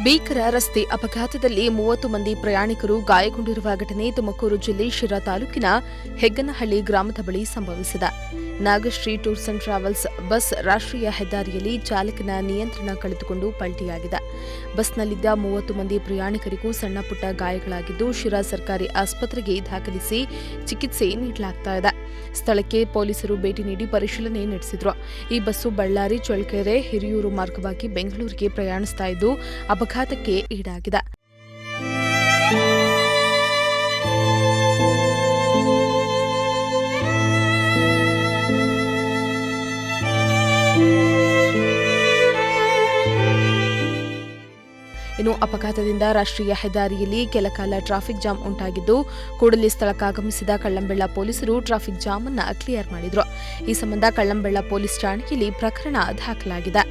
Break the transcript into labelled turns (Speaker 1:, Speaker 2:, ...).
Speaker 1: ಭೀಕರ ರಸ್ತೆ ಅಪಘಾತದಲ್ಲಿ 30 ಮಂದಿ ಪ್ರಯಾಣಿಕರು ಗಾಯಗೊಂಡಿರುವ ಘಟನೆ ತುಮಕೂರು ಜಿಲ್ಲೆ ಶಿರಾ ತಾಲೂಕಿನ ಹೆಗ್ಗನಹಳ್ಳಿ ಗ್ರಾಮದ ಬಳಿ ಸಂಭವಿಸಿದೆ. Nagashree tours and travels bus ರಾಷ್ಟ್ರೀಯ ಹೆದ್ದಾರಿಯಲ್ಲಿ ಚಾಲಕನ ನಿಯಂತ್ರಣ ಕಳೆದುಕೊಂಡು ಪಲ್ಟಿಯಾಗಿದೆ. ಬಸ್ನಲ್ಲಿದ್ದ 30 ಮಂದಿ ಪ್ರಯಾಣಿಕರಿಗೂ ಸಣ್ಣಪುಟ್ಟ ಗಾಯಗಳಾಗಿದ್ದು, ಶಿರಾ ಸರ್ಕಾರಿ ಆಸ್ಪತ್ರೆಗೆ ದಾಖಲಿಸಿ ಚಿಕಿತ್ಸೆ ನೀಡಲಾಗುತ್ತಿದೆ. ಸ್ಥಳಕ್ಕೆ ಪೊಲೀಸರು ಭೇಟಿ ನೀಡಿ ಪರಿಶೀಲನೆ ನಡೆಸಿದರು. ಈ ಬಸ್ಸು ಬಳ್ಳಾರಿ, ಚಳ್ಳಕೆರೆ, ಹಿರಿಯೂರು ಮಾರ್ಗವಾಗಿ ಬೆಂಗಳೂರಿಗೆ ಪ್ರಯಾಣಿಸ್ತಾ ಇದ್ದು ಅಪಘಾತಕ್ಕೆ ಈಡಾಗಿದೆ. ಇನ್ನು ಅಪಘಾತದಿಂದ ರಾಷ್ಟ್ರೀಯ ಹೆದ್ದಾರಿಯಲ್ಲಿ ಕೆಲಕಾಲ ಟ್ರಾಫಿಕ್ ಜಾಮ್ ಉಂಟಾಗಿದ್ದು, ಕೂಡಲೇ ಸ್ಥಳಕ್ಕಾಗಮಿಸಿದ ಕಳ್ಳಂಬೆಳ್ಳ ಪೊಲೀಸರು ಟ್ರಾಫಿಕ್ ಜಾಮ್ ಅನ್ನು ಕ್ಲಿಯರ್ ಮಾಡಿದರು. ಈ ಸಂಬಂಧ ಕಳ್ಳಂಬೆಳ್ಳ ಪೊಲೀಸ್ ಠಾಣೆಯಲ್ಲಿ ಪ್ರಕರಣ ದಾಖಲಾಗಿದೆ.